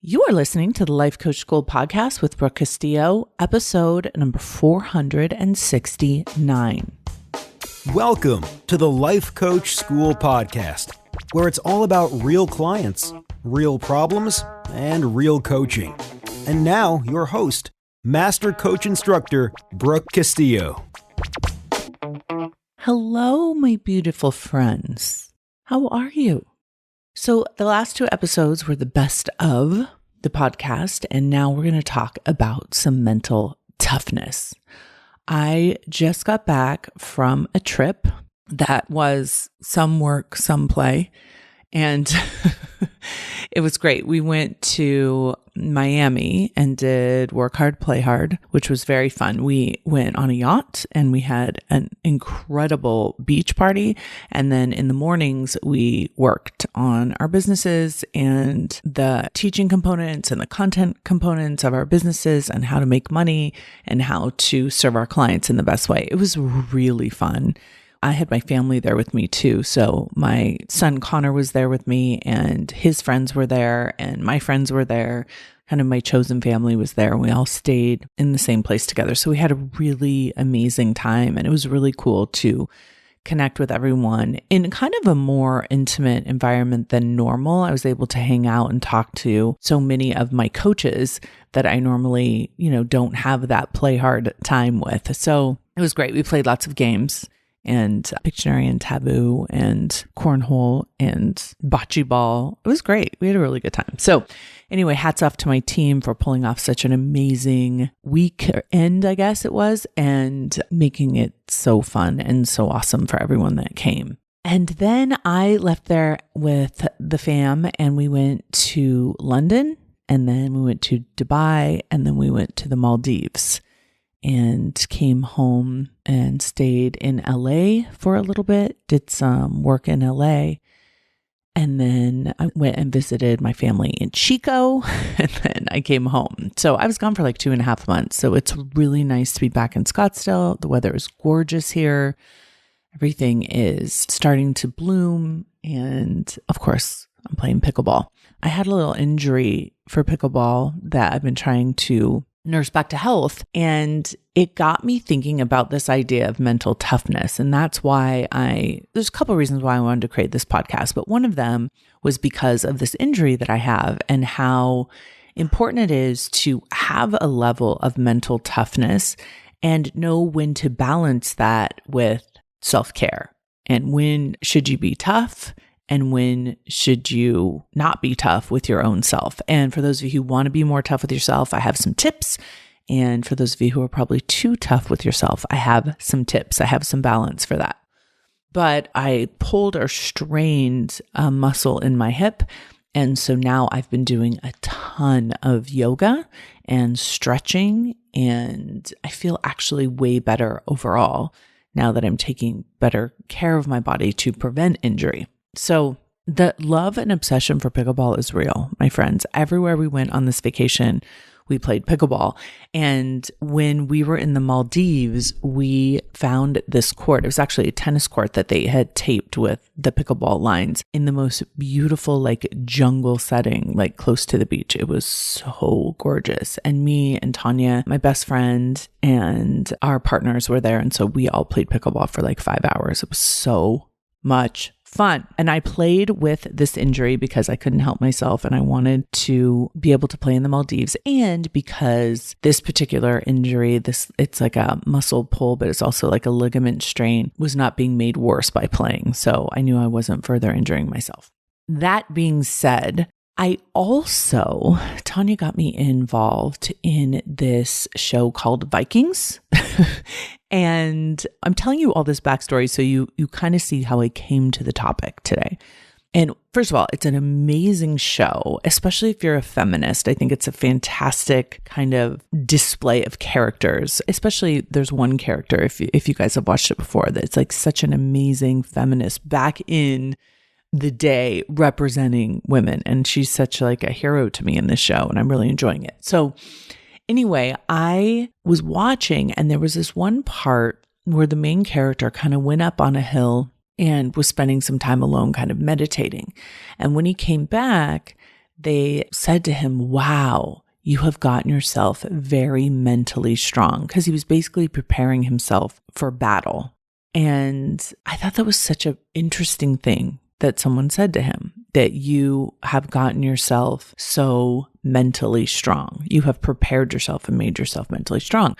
You are listening to the Life Coach School podcast with Brooke Castillo, episode number 469. Welcome to the Life Coach School podcast, where it's all about real clients, real problems, and real coaching. And now, your host, Master Coach Instructor, Brooke Castillo. Hello, my beautiful friends. How are you? So the last two episodes were the best of the podcast, and now we're going to talk about some mental toughness. I just got back from a trip that was some work, some play, and it was great. We went to Miami and did Work Hard, Play Hard, which was very fun. We went on a yacht and we had an incredible beach party. And then in the mornings, we worked on our businesses and the teaching components and the content components of our businesses and how to make money and how to serve our clients in the best way. It was really fun. I had my family there with me too. So my son Connor was there with me and his friends were there and my friends were there. Kind of my chosen family was there. We all stayed in the same place together. So we had a really amazing time and it was really cool to connect with everyone in kind of a more intimate environment than normal. I was able to hang out and talk to so many of my coaches that I normally, don't have that play hard time with. So it was great. We played lots of games. And Pictionary and Taboo and Cornhole and Bocce Ball. It was great. We had a really good time. So anyway, hats off to my team for pulling off such an amazing weekend, I guess it was, and making it so fun and so awesome for everyone that came. And then I left there with the fam and we went to London and then we went to Dubai and then we went to the Maldives. And came home and stayed in LA for a little bit, did some work in LA. And then I went and visited my family in Chico and then I came home. So I was gone for like 2.5 months. So it's really nice to be back in Scottsdale. The weather is gorgeous here. Everything is starting to bloom. And of course, I'm playing pickleball. I had a little injury for pickleball that I've been trying to nurse back to health. And it got me thinking about this idea of mental toughness. And that's why there's a couple of reasons why I wanted to create this podcast, but one of them was because of this injury that I have and how important it is to have a level of mental toughness and know when to balance that with self-care. And when should you be tough? And when should you not be tough with your own self? And for those of you who want to be more tough with yourself, I have some tips. And for those of you who are probably too tough with yourself, I have some tips. I have some balance for that. But I pulled or strained a muscle in my hip. And so now I've been doing a ton of yoga and stretching. And I feel actually way better overall now that I'm taking better care of my body to prevent injury. So the love and obsession for pickleball is real, my friends. Everywhere we went on this vacation, we played pickleball. And when we were in the Maldives, we found this court. It was actually a tennis court that they had taped with the pickleball lines in the most beautiful, jungle setting, close to the beach. It was so gorgeous. And me and Tanya, my best friend, and our partners were there. And so we all played pickleball for 5 hours. It was so much fun. And I played with this injury because I couldn't help myself and I wanted to be able to play in the Maldives. And because this particular injury, it's like a muscle pull, but it's also like a ligament strain, was not being made worse by playing. So I knew I wasn't further injuring myself. That being said, Tanya got me involved in this show called Vikings. And I'm telling you all this backstory so you kind of see how I came to the topic today. And first of all, it's an amazing show, especially if you're a feminist. I think it's a fantastic kind of display of characters. Especially there's one character, if you guys have watched it before, that's such an amazing feminist back in the day representing women. And she's such a hero to me in this show, and I'm really enjoying it. So anyway, I was watching and there was this one part where the main character kind of went up on a hill and was spending some time alone kind of meditating. And when he came back, they said to him, wow, you have gotten yourself very mentally strong, because he was basically preparing himself for battle. And I thought that was such an interesting thing that someone said to him, that you have gotten yourself so mentally strong. You have prepared yourself and made yourself mentally strong.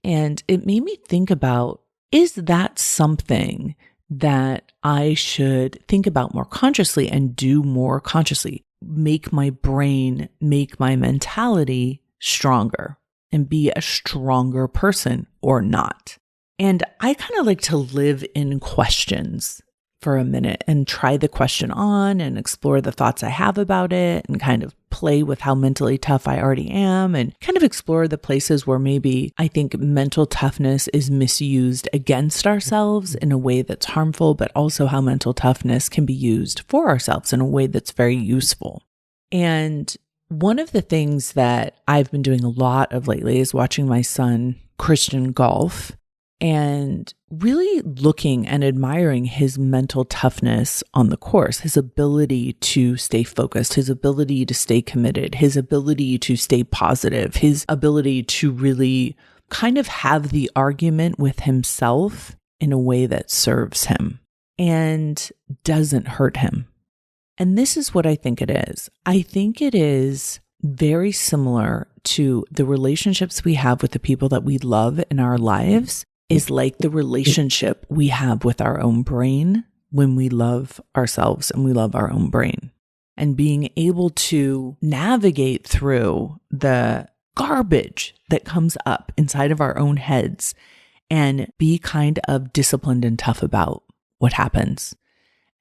And it made me think about, is that something that I should think about more consciously and do more consciously? Make my brain, make my mentality stronger and be a stronger person or not? And I kind of like to live in questions for a minute and try the question on and explore the thoughts I have about it and kind of play with how mentally tough I already am and kind of explore the places where maybe I think mental toughness is misused against ourselves in a way that's harmful, but also how mental toughness can be used for ourselves in a way that's very useful. And one of the things that I've been doing a lot of lately is watching my son, Christian, golf, and really looking and admiring his mental toughness on the course, his ability to stay focused, his ability to stay committed, his ability to stay positive, his ability to really kind of have the argument with himself in a way that serves him and doesn't hurt him. And this is what I think it is. I think it is very similar to the relationships we have with the people that we love in our lives, is like the relationship we have with our own brain when we love ourselves and we love our own brain. And being able to navigate through the garbage that comes up inside of our own heads and be kind of disciplined and tough about what happens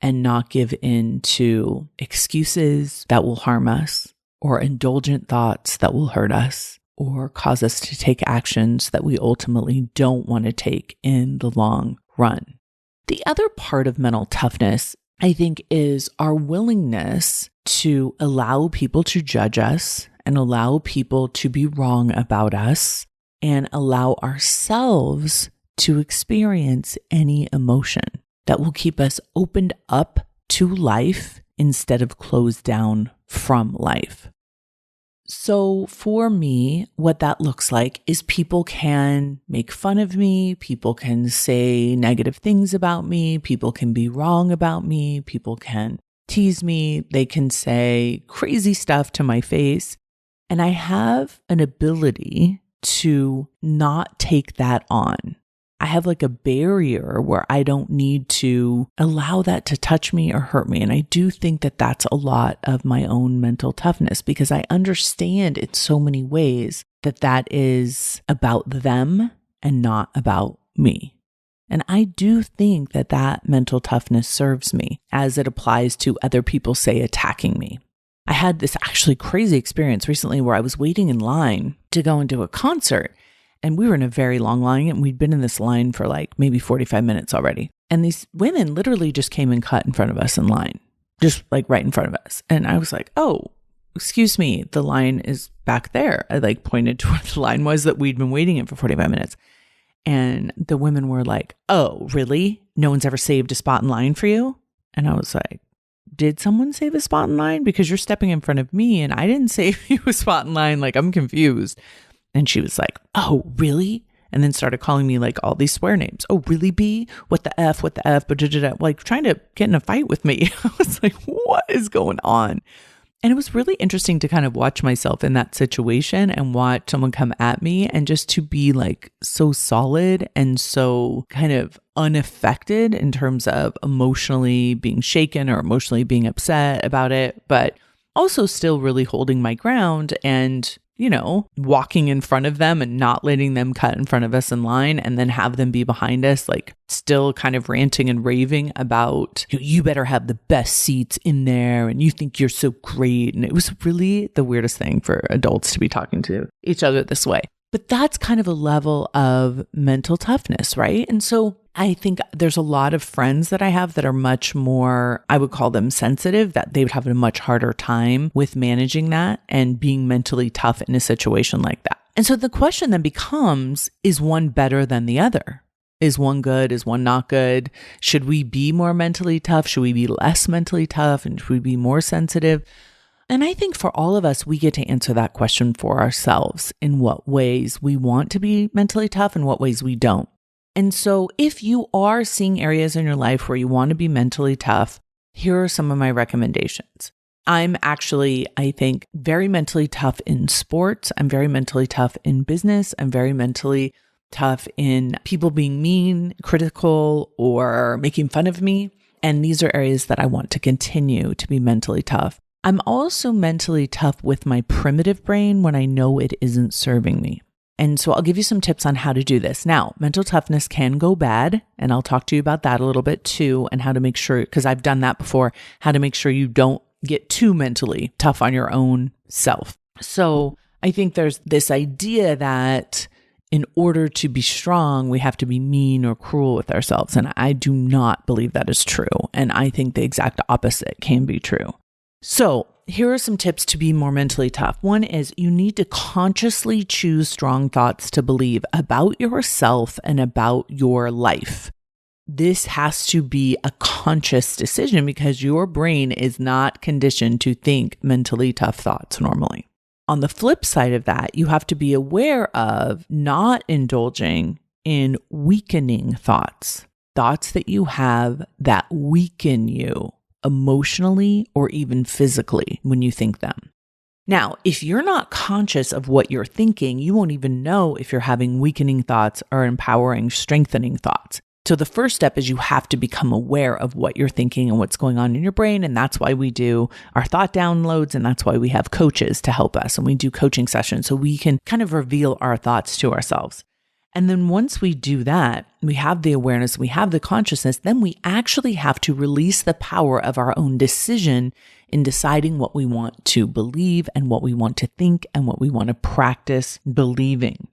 and not give in to excuses that will harm us or indulgent thoughts that will hurt us or cause us to take actions that we ultimately don't want to take in the long run. The other part of mental toughness, I think, is our willingness to allow people to judge us and allow people to be wrong about us and allow ourselves to experience any emotion that will keep us opened up to life instead of closed down from life. So for me, what that looks like is people can make fun of me, people can say negative things about me, people can be wrong about me, people can tease me, they can say crazy stuff to my face. And I have an ability to not take that on. I have like a barrier where I don't need to allow that to touch me or hurt me. And I do think that that's a lot of my own mental toughness because I understand in so many ways that that is about them and not about me. And I do think that that mental toughness serves me as it applies to other people, say, attacking me. I had this actually crazy experience recently where I was waiting in line to go into a concert. And we were in a very long line and we'd been in this line for like maybe 45 minutes already. And these women literally just came and cut in front of us in line, just like right in front of us. And I was like, oh, excuse me, the line is back there. I like pointed to where the line was that we'd been waiting in for 45 minutes. And the women were like, oh, really? No one's ever saved a spot in line for you? And I was like, did someone save a spot in line? Because you're stepping in front of me and I didn't save you a spot in line. Like, I'm confused. And she was like, oh, really? And then started calling me like all these swear names. Oh, really, B? What the F? What the F? But like trying to get in a fight with me. I was like, what is going on? And it was really interesting to kind of watch myself in that situation and watch someone come at me and just to be like so solid and so kind of unaffected in terms of emotionally being shaken or emotionally being upset about it, but also still really holding my ground and, you know, walking in front of them and not letting them cut in front of us in line and then have them be behind us, like still kind of ranting and raving about, you better have the best seats in there and you think you're so great. And it was really the weirdest thing for adults to be talking to each other this way. But that's kind of a level of mental toughness, right? And so I think there's a lot of friends that I have that are much more, I would call them sensitive, that they would have a much harder time with managing that and being mentally tough in a situation like that. And so the question then becomes, is one better than the other? Is one good? Is one not good? Should we be more mentally tough? Should we be less mentally tough? And should we be more sensitive? And I think for all of us, we get to answer that question for ourselves in what ways we want to be mentally tough and what ways we don't. And so if you are seeing areas in your life where you want to be mentally tough, here are some of my recommendations. I'm actually, I think, very mentally tough in sports. I'm very mentally tough in business. I'm very mentally tough in people being mean, critical, or making fun of me. And these are areas that I want to continue to be mentally tough. I'm also mentally tough with my primitive brain when I know it isn't serving me. And so I'll give you some tips on how to do this. Now, mental toughness can go bad, and I'll talk to you about that a little bit too, and how to make sure, because I've done that before, how to make sure you don't get too mentally tough on your own self. So I think there's this idea that in order to be strong, we have to be mean or cruel with ourselves. And I do not believe that is true. And I think the exact opposite can be true. So here are some tips to be more mentally tough. One is you need to consciously choose strong thoughts to believe about yourself and about your life. This has to be a conscious decision because your brain is not conditioned to think mentally tough thoughts normally. On the flip side of that, you have to be aware of not indulging in weakening thoughts that you have that weaken you emotionally or even physically when you think them. Now, if you're not conscious of what you're thinking, you won't even know if you're having weakening thoughts or empowering, strengthening thoughts. So the first step is you have to become aware of what you're thinking and what's going on in your brain. And that's why we do our thought downloads. And that's why we have coaches to help us. And we do coaching sessions so we can kind of reveal our thoughts to ourselves. And then once we do that, we have the awareness, we have the consciousness, then we actually have to release the power of our own decision in deciding what we want to believe and what we want to think and what we want to practice believing.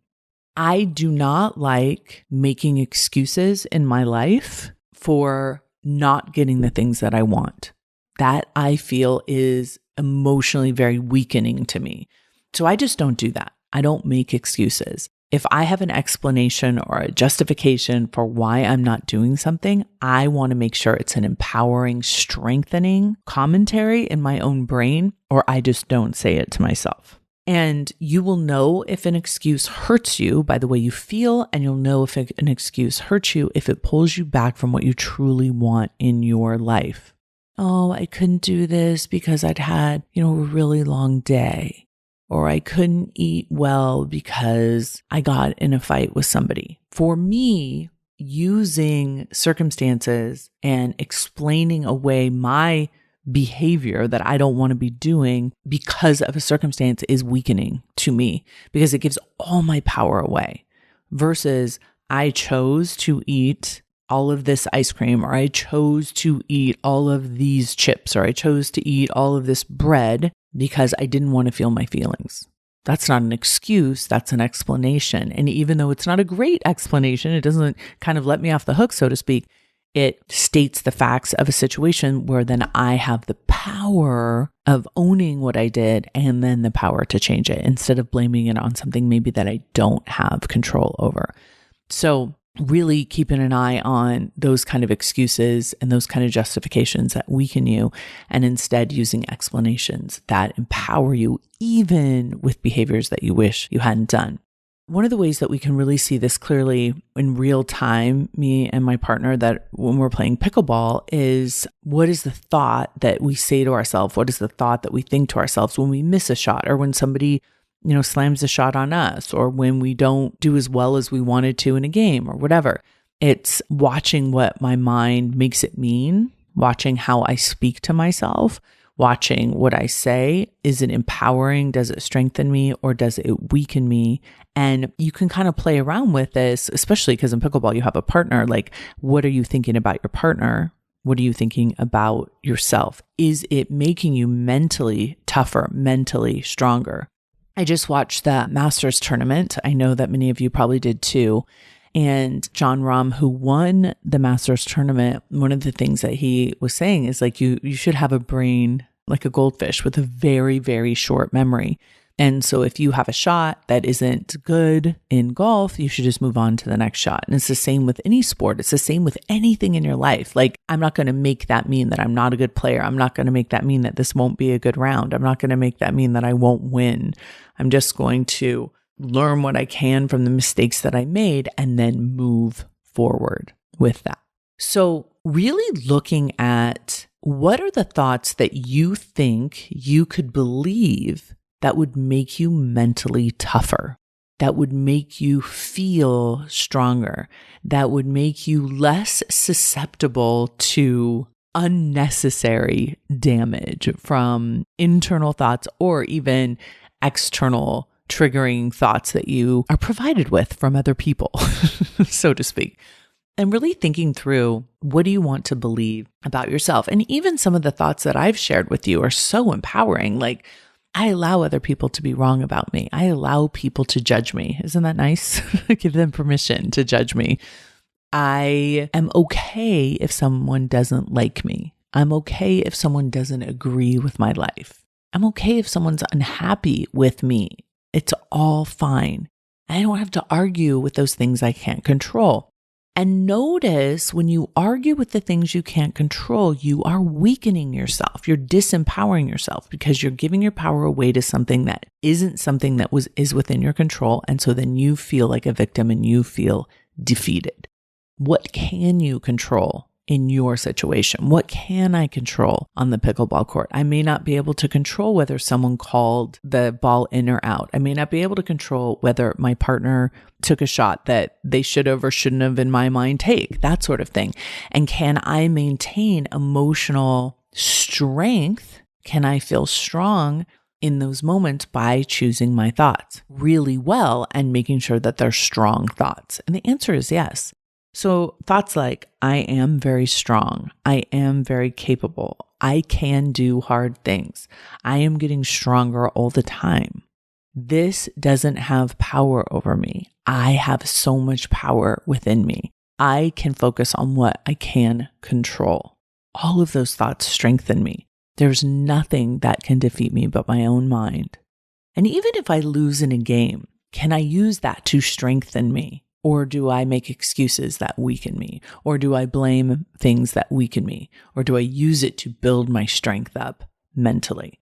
I do not like making excuses in my life for not getting the things that I want. That I feel is emotionally very weakening to me. So I just don't do that. I don't make excuses. If I have an explanation or a justification for why I'm not doing something, I want to make sure it's an empowering, strengthening commentary in my own brain, or I just don't say it to myself. And you will know if an excuse hurts you by the way you feel, and you'll know if an excuse hurts you if it pulls you back from what you truly want in your life. Oh, I couldn't do this because I'd had, a really long day. Or I couldn't eat well because I got in a fight with somebody. For me, using circumstances and explaining away my behavior that I don't want to be doing because of a circumstance is weakening to me because it gives all my power away versus I chose to eat all of this ice cream, or I chose to eat all of these chips, or I chose to eat all of this bread because I didn't want to feel my feelings. That's not an excuse, that's an explanation. And even though it's not a great explanation, it doesn't kind of let me off the hook, so to speak. It states the facts of a situation where then I have the power of owning what I did and then the power to change it instead of blaming it on something maybe that I don't have control over. So really keeping an eye on those kind of excuses and those kind of justifications that weaken you, and instead using explanations that empower you even with behaviors that you wish you hadn't done. One of the ways that we can really see this clearly in real time, me and my partner, that when we're playing pickleball is what is the thought that we say to ourselves? What is the thought that we think to ourselves when we miss a shot or when somebody slams a shot on us, or when we don't do as well as we wanted to in a game or whatever. It's watching what my mind makes it mean, watching how I speak to myself, watching what I say. Is it empowering? Does it strengthen me or does it weaken me? And you can kind of play around with this, especially because in pickleball, you have a partner. Like, what are you thinking about your partner? What are you thinking about yourself? Is it making you mentally tougher, mentally stronger? I just watched the Masters tournament. I know that many of you probably did too. And John Rahm, who won the Masters tournament, one of the things that he was saying is like, you should have a brain like a goldfish with a very, very short memory. And so if you have a shot that isn't good in golf, you should just move on to the next shot. And it's the same with any sport. It's the same with anything in your life. Like, I'm not going to make that mean that I'm not a good player. I'm not going to make that mean that this won't be a good round. I'm not going to make that mean that I won't win. I'm just going to learn what I can from the mistakes that I made and then move forward with that. So really looking at what are the thoughts that you think you could believe that would make you mentally tougher, that would make you feel stronger, that would make you less susceptible to unnecessary damage from internal thoughts or even external triggering thoughts that you are provided with from other people, so to speak. And really thinking through, what do you want to believe about yourself? And even some of the thoughts that I've shared with you are so empowering. Like, I allow other people to be wrong about me. I allow people to judge me. Isn't that nice? Give them permission to judge me. I am okay if someone doesn't like me. I'm okay if someone doesn't agree with my life. I'm okay if someone's unhappy with me. It's all fine. I don't have to argue with those things I can't control. And notice when you argue with the things you can't control, you are weakening yourself. You're disempowering yourself because you're giving your power away to something that isn't something that is within your control. And so then you feel like a victim and you feel defeated. What can you control in your situation? What can I control on the pickleball court? I may not be able to control whether someone called the ball in or out. I may not be able to control whether my partner took a shot that they should have or shouldn't have, in my mind, take, that sort of thing. And can I maintain emotional strength? Can I feel strong in those moments by choosing my thoughts really well and making sure that they're strong thoughts? And the answer is yes. So thoughts like, I am very strong. I am very capable. I can do hard things. I am getting stronger all the time. This doesn't have power over me. I have so much power within me. I can focus on what I can control. All of those thoughts strengthen me. There's nothing that can defeat me but my own mind. And even if I lose in a game, can I use that to strengthen me? Or do I make excuses that weaken me? Or do I blame things that weaken me? Or do I use it to build my strength up mentally?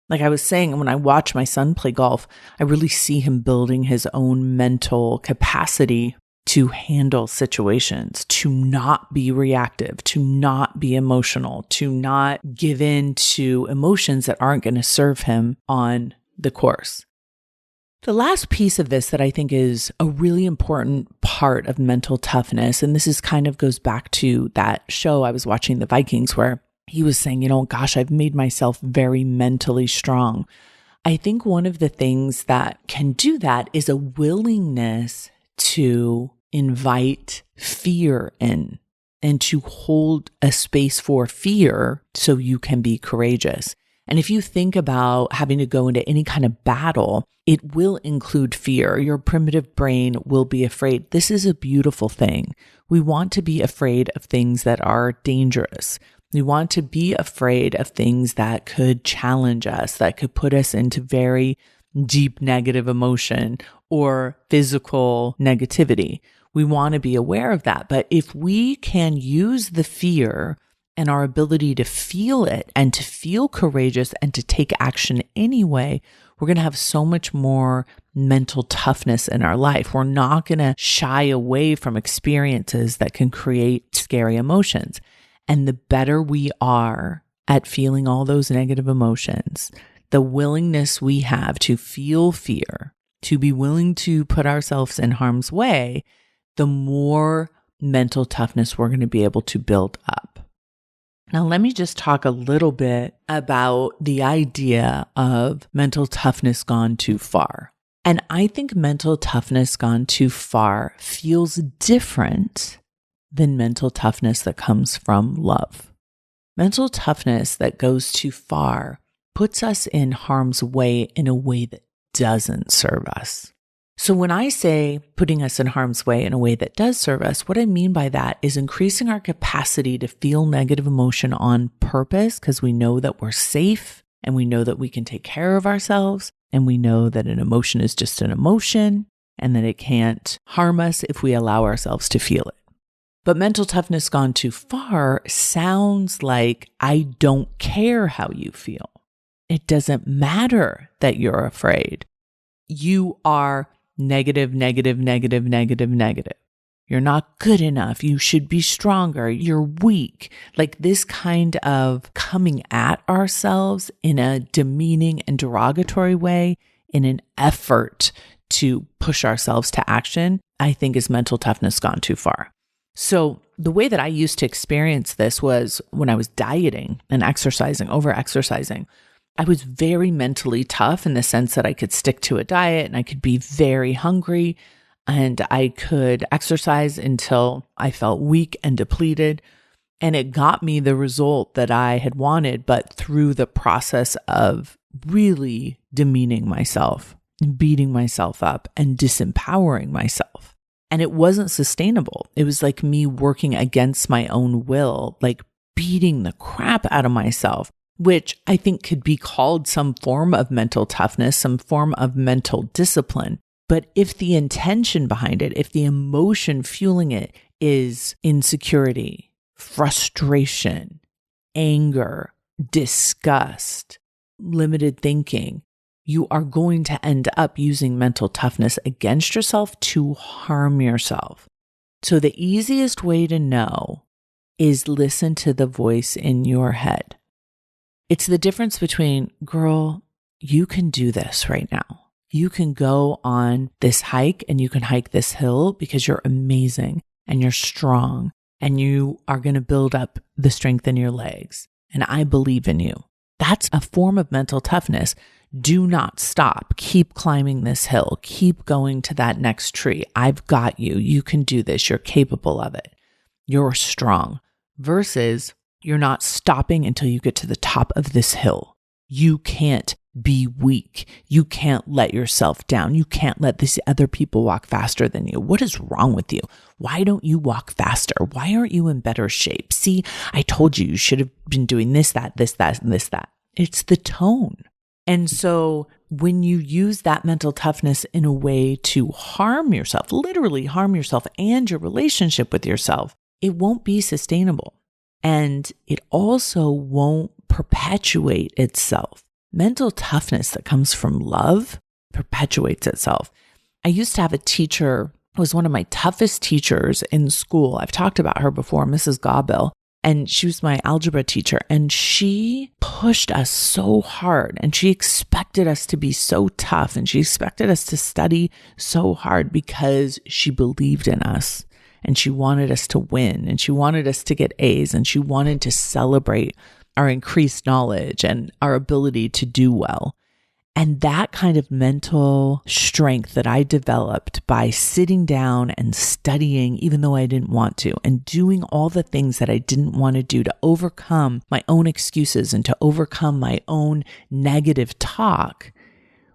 Like I was saying, when I watch my son play golf, I really see him building his own mental capacity to handle situations, to not be reactive, to not be emotional, to not give in to emotions that aren't going to serve him on the course. The last piece of this that I think is a really important part of mental toughness, and this is kind of goes back to that show I was watching, the Vikings, where he was saying, gosh, I've made myself very mentally strong. I think one of the things that can do that is a willingness to invite fear in and to hold a space for fear so you can be courageous. And if you think about having to go into any kind of battle, it will include fear. Your primitive brain will be afraid. This is a beautiful thing. We want to be afraid of things that are dangerous. We want to be afraid of things that could challenge us, that could put us into very deep negative emotion or physical negativity. We want to be aware of that. But if we can use the fear and our ability to feel it and to feel courageous and to take action anyway, we're going to have so much more mental toughness in our life. We're not going to shy away from experiences that can create scary emotions. And the better we are at feeling all those negative emotions, the willingness we have to feel fear, to be willing to put ourselves in harm's way, the more mental toughness we're going to be able to build up. Now, let me just talk a little bit about the idea of mental toughness gone too far. And I think mental toughness gone too far feels different than mental toughness that comes from love. Mental toughness that goes too far puts us in harm's way in a way that doesn't serve us. So when I say putting us in harm's way in a way that does serve us, what I mean by that is increasing our capacity to feel negative emotion on purpose because we know that we're safe and we know that we can take care of ourselves. And we know that an emotion is just an emotion and that it can't harm us if we allow ourselves to feel it. But mental toughness gone too far sounds like I don't care how you feel. It doesn't matter that you're afraid. You are negative, negative, negative, negative, negative. You're not good enough. You should be stronger. You're weak. Like this kind of coming at ourselves in a demeaning and derogatory way in an effort to push ourselves to action, I think is mental toughness gone too far. So the way that I used to experience this was when I was dieting and exercising, over-exercising. I was very mentally tough in the sense that I could stick to a diet and I could be very hungry and I could exercise until I felt weak and depleted. And it got me the result that I had wanted, but through the process of really demeaning myself, beating myself up, and disempowering myself. And it wasn't sustainable. It was like me working against my own will, like beating the crap out of myself, which I think could be called some form of mental toughness, some form of mental discipline. But if the intention behind it, if the emotion fueling it is insecurity, frustration, anger, disgust, limited thinking, you are going to end up using mental toughness against yourself to harm yourself. So the easiest way to know is listen to the voice in your head. It's the difference between, girl, you can do this right now. You can go on this hike and you can hike this hill because you're amazing and you're strong and you are going to build up the strength in your legs. And I believe in you. That's a form of mental toughness. Do not stop. Keep climbing this hill. Keep going to that next tree. I've got you. You can do this. You're capable of it. You're strong. Versus you're not stopping until you get to the top of this hill. You can't be weak. You can't let yourself down. You can't let these other people walk faster than you. What is wrong with you? Why don't you walk faster? Why aren't you in better shape? See, I told you should have been doing this, that, and this, that. It's the tone. And so when you use that mental toughness in a way to harm yourself, literally harm yourself and your relationship with yourself, it won't be sustainable. And it also won't perpetuate itself. Mental toughness that comes from love perpetuates itself. I used to have a teacher who was one of my toughest teachers in school. I've talked about her before, Mrs. Gobel, and she was my algebra teacher. And she pushed us so hard and she expected us to be so tough and she expected us to study so hard because she believed in us and she wanted us to win and she wanted us to get A's and she wanted to celebrate our increased knowledge and our ability to do well. And that kind of mental strength that I developed by sitting down and studying, even though I didn't want to, and doing all the things that I didn't want to do to overcome my own excuses and to overcome my own negative talk,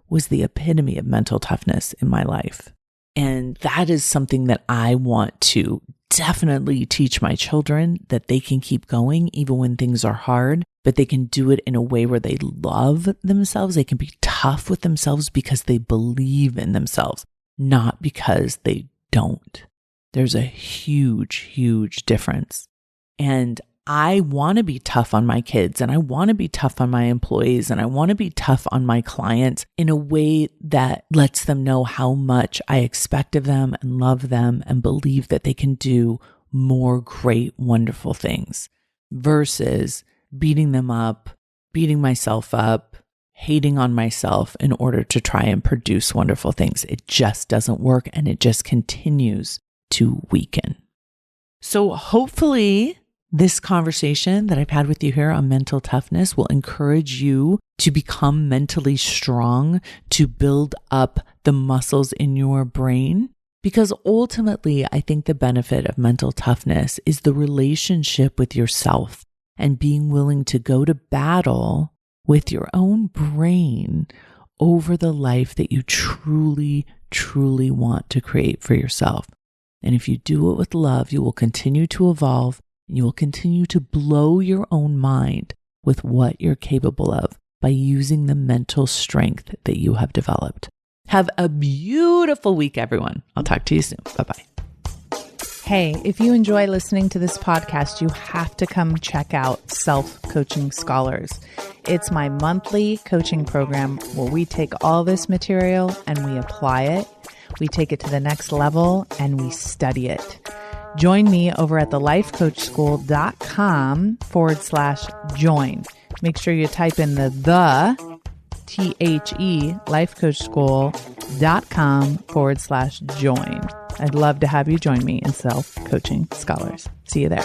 was the epitome of mental toughness in my life. And that is something that I want to definitely teach my children, that they can keep going even when things are hard, but they can do it in a way where they love themselves. They can be tough with themselves because they believe in themselves, not because they don't. There's a huge, huge difference. And I want to be tough on my kids and I want to be tough on my employees and I want to be tough on my clients in a way that lets them know how much I expect of them and love them and believe that they can do more great, wonderful things versus beating them up, beating myself up, hating on myself in order to try and produce wonderful things. It just doesn't work and it just continues to weaken. So hopefully this conversation that I've had with you here on mental toughness will encourage you to become mentally strong, to build up the muscles in your brain. Because ultimately, I think the benefit of mental toughness is the relationship with yourself and being willing to go to battle with your own brain over the life that you truly, truly want to create for yourself. And if you do it with love, you will continue to evolve. You will continue to blow your own mind with what you're capable of by using the mental strength that you have developed. Have a beautiful week, everyone. I'll talk to you soon. Bye-bye. Hey, if you enjoy listening to this podcast, you have to come check out Self-Coaching Scholars. It's my monthly coaching program where we take all this material and we apply it. We take it to the next level and we study it. Join me over at thelifecoachschool.com/join. Make sure you type in the lifecoachschool.com/join. I'd love to have you join me in Self-Coaching Scholars. See you there.